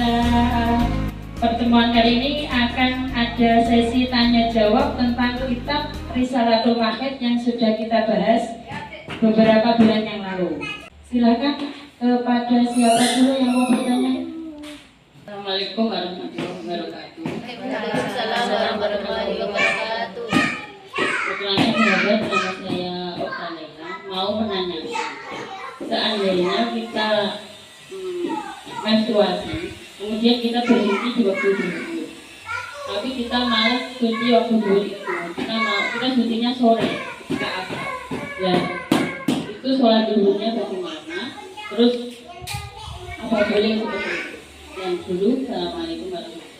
pada pertemuan kali ini akan ada sesi tanya jawab tentang kitab Risalatul Wahid yang sudah kita bahas beberapa bulan yang lalu. Silakan kepada siapa dulu yang mau bertanya. Assalamualaikum warahmatullahi wabarakatuh. Waalaikumsalam warahmatullahi wabarakatuh. Perkenalkan sahabat, nama saya Oktalela. Mau menanyakan, seandainya kita menstruasi, kemudian kita berhenti di waktu zuhur, tapi kita malas cuci waktu zuhur itu, kita cutinya sore, kita asar. Ya, itu sholat zuhurnya bagaimana? Terus apa boleh seperti itu? Yang dulu, Assalamualaikum warahmatullahi wabarakatuh.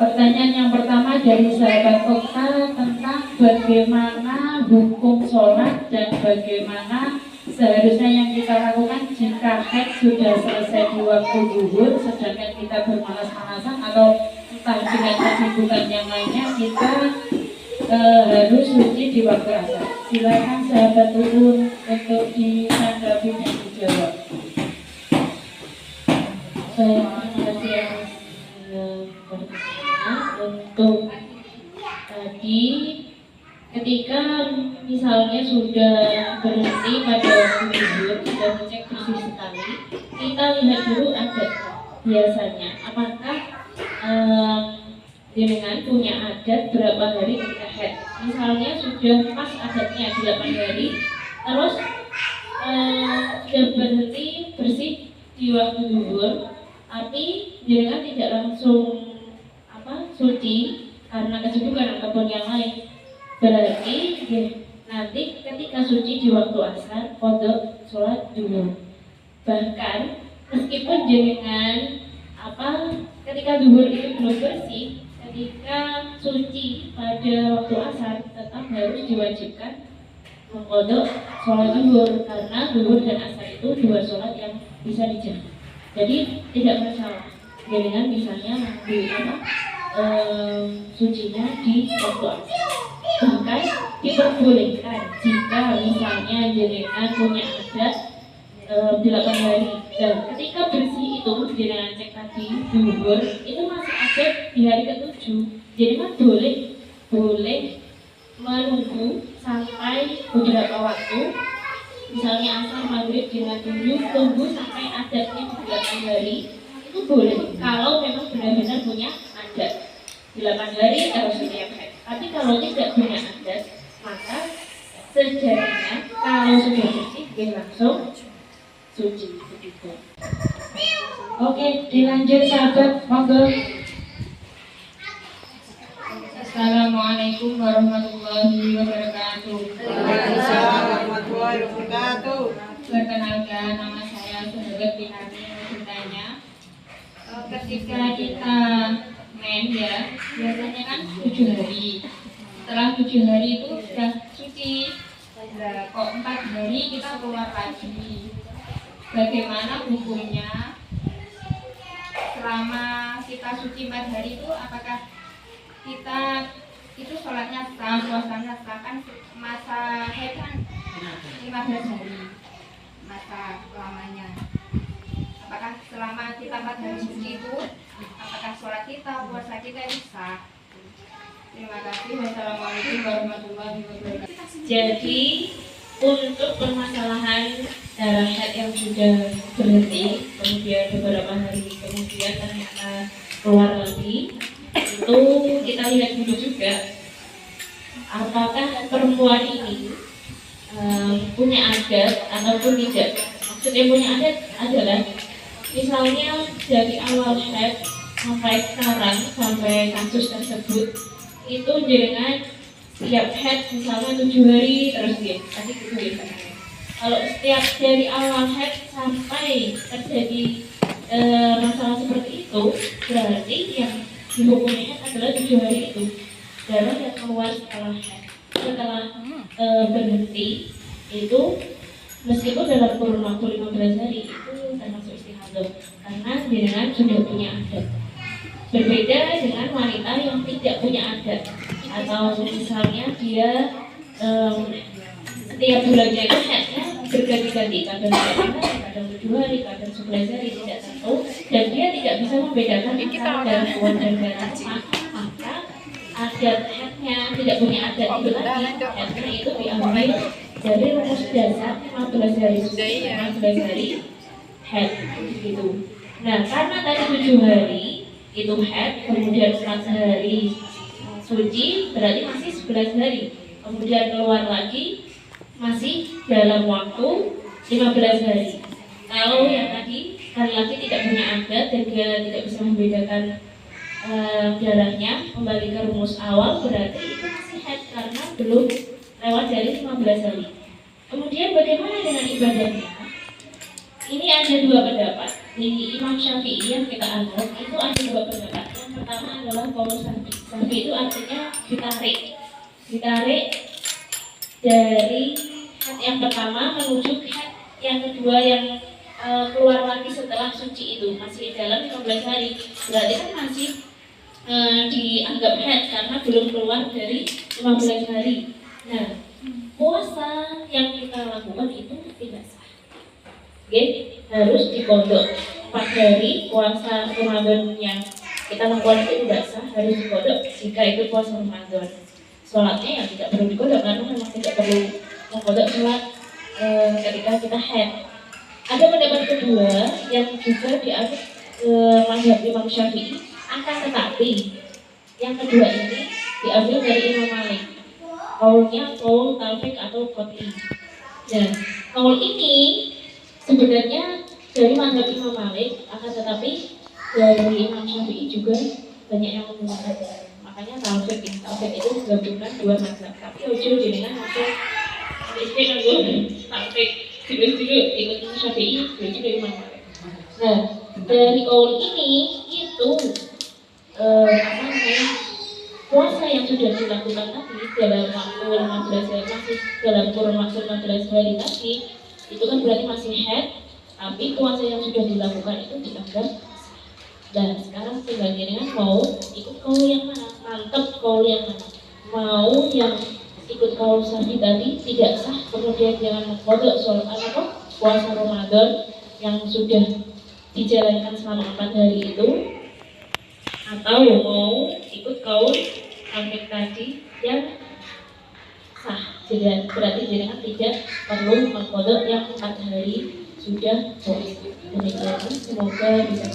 Pertanyaan yang pertama dari sahabat Okta tentang bagaimana hukum sholat dan bagaimana seharusnya yang kita lakukan jika haid sudah selesai di waktu zuhur sedangkan kita bermalas-malasan atau entah dengan kesibukan yang lainnya kita harus suci di waktu asar. Silakan sahabat Uun untuk ditanggapi dan dijawab. Untuk tadi ketika misalnya sudah berhenti pada waktu zuhur, sudah dicek bersih sekali, kita lihat dulu adat biasanya apakah jenengan punya adat berapa hari ketika haid. Misalnya sudah pas adatnya 8 hari, terus sudah berhenti bersih di waktu zuhur, tapi jenengan tidak langsung suci karena kesibukan ataupun yang lain, berarti nanti ketika suci di waktu asar kodok sholat zuhur. Bahkan meskipun jenengan ketika zuhur itu belum bersih, ketika suci pada waktu asar tetap harus diwajibkan mengkodok sholat zuhur, karena zuhur dan asar itu dua sholat yang bisa dijamak. Jadi tidak masalah jenengan misalnya sucinya di waktu asar. Bahkan diperbolehkan jika misalnya jenengan punya adat 8 hari dan ketika bersih itu jenengan cek tadi zuhur itu masih ada di hari ke-7, jenengan boleh menunggu sampai beberapa waktu, misalnya asar maghrib jenengan tunggu sampai adatnya 8 hari, itu boleh kalau memang benar-benar punya adat 8 hari harus setiap hari. Tapi kalau tidak punya adat, maka sejarahnya kalau sudah bersih dia langsung suci begitu. Oke, dilanjut sahabat, monggo. Assalamualaikum warahmatullahi wabarakatuh. Waalaikumsalam warahmatullahi wabarakatuh. Perkenalkan, nama saya sahabat Binani. Bertanya, ketika kita ya biasanya kan 7 hari, setelah 7 hari itu sudah suci, kok 4 hari kita keluar lagi, bagaimana hukumnya? Selama kita suci 4 hari itu apakah kita itu sholatnya sah, puasanya sah? Kan masa haid kan 15 hari masa lamanya. Apakah selama kita 4 hari suci itu, apakah sholat kita, puasa kita itu sah? Terima kasih. Wassalamualaikum warahmatullahi wabarakatuh. Jadi untuk permasalahan darah haid yang sudah berhenti, kemudian beberapa hari kemudian ternyata keluar lagi, itu kita lihat dulu juga apakah perempuan ini punya adat ataupun tidak. Maksudnya punya adat adalah misalnya dari awal haid sampai sekarang, sampai kasus tersebut itu jenengan setiap haid misalnya 7 hari terus ya, tadi gitu ya. Kalau setiap dari awal haid sampai terjadi masalah seperti itu, berarti yang dihukumi haid adalah 7 hari itu. Darah yang keluar setelah haid, setelah berhenti itu, meskipun dalam kurun waktu 15 hari itu termasuk istihadah, karena jenengan sudah punya adat. Berbeda dengan wanita yang tidak punya adat, atau misalnya dia setiap bulannya itu haidnya berganti-ganti, kadang-kadang kadang 7 hari, kadang 11 hari, tidak tentu, dan dia tidak bisa membedakan antara darah kuat dan darah lemah, maka adat headnya tidak punya adat itu lagi. Headnya itu diambil dari rumus dasar 15 hari suci, 15 hari head gitu. Nah, karena tadi 7 hari itu head, kemudian 14 hari suci, berarti masih 11 hari. Kemudian keluar lagi masih dalam waktu 15 hari. Kalau yang tadi laki-laki tidak punya adat dan dia tidak bisa membedakan darahnya, kembali ke rumus awal, berarti itu masih head karena belum lewat dari 15 hari. Kemudian bagaimana dengan ibadahnya? Ini ada dua pendapat. Di Imam Syafi'i yang kita anut itu ada dua pendapat. Yang pertama adalah qaul Syafi'i. Syafi'i itu artinya ditarik dari head yang pertama menuju head yang kedua yang keluar lagi setelah suci itu, masih dalam 15 hari. Berarti kan masih dianggap head karena belum keluar dari 15 hari. Nah, puasa yang kita lakukan itu tidak sah. Oke, harus dikodok. 4 hari puasa Ramadan yang kita lakukan itu tidak sah, harus dikodok jika itu puasa Ramadan. Sholatnya yang tidak perlu dikodok karena memang tidak perlu mengkodok sholat ketika kita haid. Ada pendapat kedua yang juga dianut mazhab Imam Syafi'i, akan tetapi yang kedua ini diambil dari Imam Malik. Kaulnya kaul taufik atau qat'i. Dan kaul ini sebenarnya dari mazhab Imam Malik, akan tetapi dari Imam Syafi'i juga banyak yang menggunakan. Makanya taufik itu gabungan dua mazhab. Tapi ojo jenengan masuk istri nganggo taufik dulu ikut Imam Syafi'i, dulu dari Imam Malik. Nah, dari kaul ini itu puasa yang sudah dilakukan tadi dalam waktu 15 hari, masih dalam kurun waktu 15 hari tadi, itu kan berarti masih head, tapi puasa yang sudah dilakukan itu dianggap sah. Dan sekarang tinggal jenengan mau ikut kaul yang mana, mantep kaul yang mana. Mau yang ikut kaul Syafi'i tadi tidak sah, kemudian jangan mengkodok sholat apa puasa Ramadan yang sudah dijalankan selama 4 hari itu, atau mau ikut kaul Syafi'i tadi yang sah. Jadi berarti jenengan tidak perlu mengkodok yang 4 hari sudah boleh. Demikian, semoga bisa.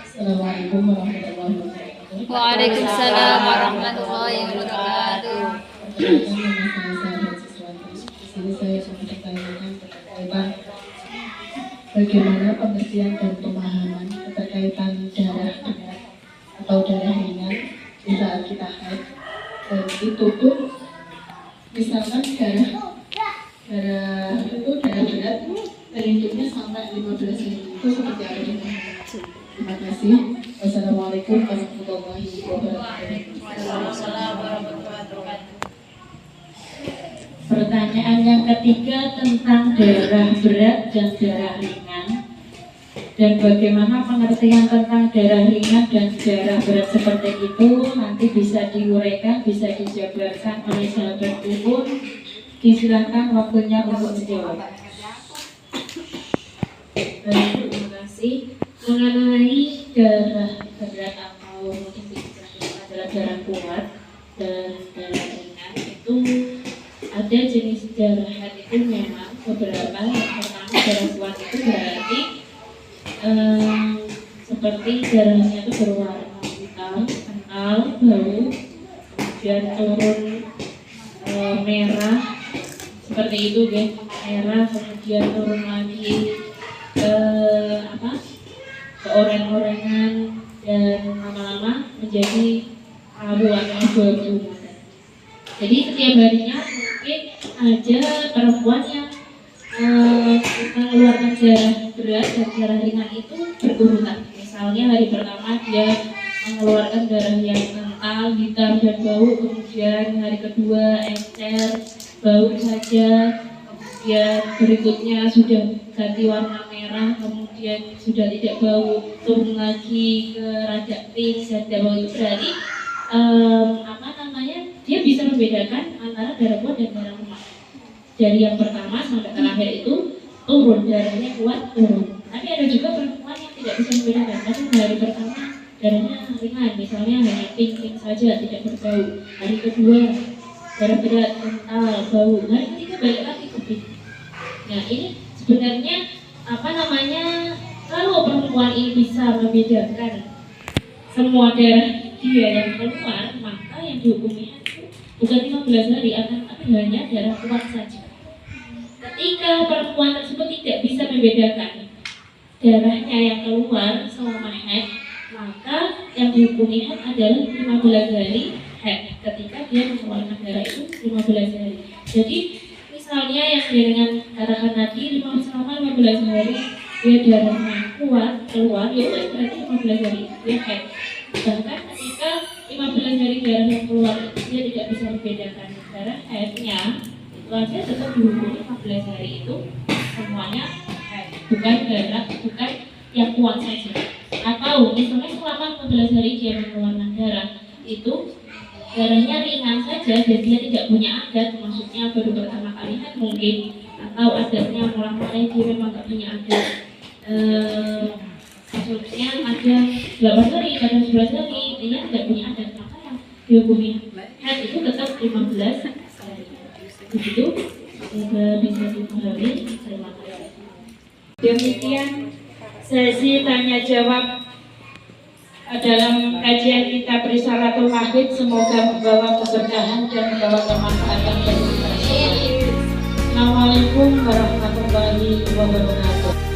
Assalamualaikum warahmatullahi wabarakatuh. Waalaikumsalam warahmatullahi wabarakatuh. Di sini saya ingin bertanya tentang bagaimana pengertian dan pemahaman keterkaitan darah berat atau darah ringan di saat kita haid. Dan itu pun misalkan darah berat terhitungnya sampai 15 hari, itu seperti apa? Terima kasih. Wassalamualaikum warahmatullahi wabarakatuh. Waalaikumsalam warahmatullahi wabarakatuh. Pertanyaan yang ketiga tentang darah berat dan darah ringan, dan bagaimana pengertian tentang darah ringan dan darah berat seperti itu nanti bisa diuraikan, bisa dijabarkan oleh sahabat Pupun. Disilakan waktunya untuk menjawab. Baik, terima kasih. Mengenai darah berat atau mungkin adalah darah kuat dan darah ringan, itu ada jenis darah itu memang beberapa. Yang pertama darah kuat itu berarti seperti darahnya itu berwarna hitam, kental, bau, kemudian turun merah seperti itu, guys. Merah kemudian turun lagi ke oreng-orengan dan lama-lama menjadi abu atau abu-abu. Jadi setiap harinya mungkin ada perempuan yang mengeluarkan darah berat dan darah ringan itu berurutan. Misalnya hari pertama dia mengeluarkan darah yang kental, hitam dan bau, kemudian hari kedua encer, bau saja, kemudian berikutnya sudah ganti warna merah, kemudian sudah tidak bau, turun lagi ke rada pink dan tidak bau. Itu berarti dia bisa membedakan antara darah kuat dan darah lemah. dari yang pertama sampai terakhir itu turun, darahnya kuat turun. Tapi ada juga perempuan yang tidak bisa membedakan. Kadang hari pertama darahnya ringan, misalnya hanya pink saja, tidak berbau. Hari kedua darah berat, kental, bau. Hari ketiga balik lagi ke pink. Nah ini sebenarnya apa namanya, kalau perempuan ini bisa membedakan semua darah dia yang keluar, maka yang dihukumi itu bukan 15 hari akan, tapi hanya darah kuat saja. Ketika perempuan tersebut tidak bisa membedakan darahnya yang keluar selama haid, maka yang dihukumi haid adalah 15 hari haid. Ketika dia mengeluarkan darah itu 15 hari. Jadi misalnya yang dengan katakan tadi selama 15 hari dia darahnya kuat keluar, ya berarti 15 hari dia haid. Bahkan ketika 15 hari darah yang keluar dia tidak bisa membedakan darah haidnya, itu aja tetap dihukumi 15 hari itu semuanya haid, bukan darah, bukan yang kuat saja. Atau misalnya selama 15 hari dia mengeluarkan darah itu darahnya ringan saja dan dia tidak punya adat, maksudnya baru pertama kali haid mungkin, atau adatnya mulai dia memang tidak punya adat, maksudnya ada 8 hari, kadang 11 hari, dia tidak punya adat, maka yang dihukumi haid itu tetap 15 hari. Begitu, bisa dipahami. Terima kasih. Demikian sesi tanya jawab dalam kajian kita Risalatul Mahfidz. Semoga membawa keberkahan dan membawa kemanfaatan bagi kita. Assalamualaikum warahmatullahi wabarakatuh.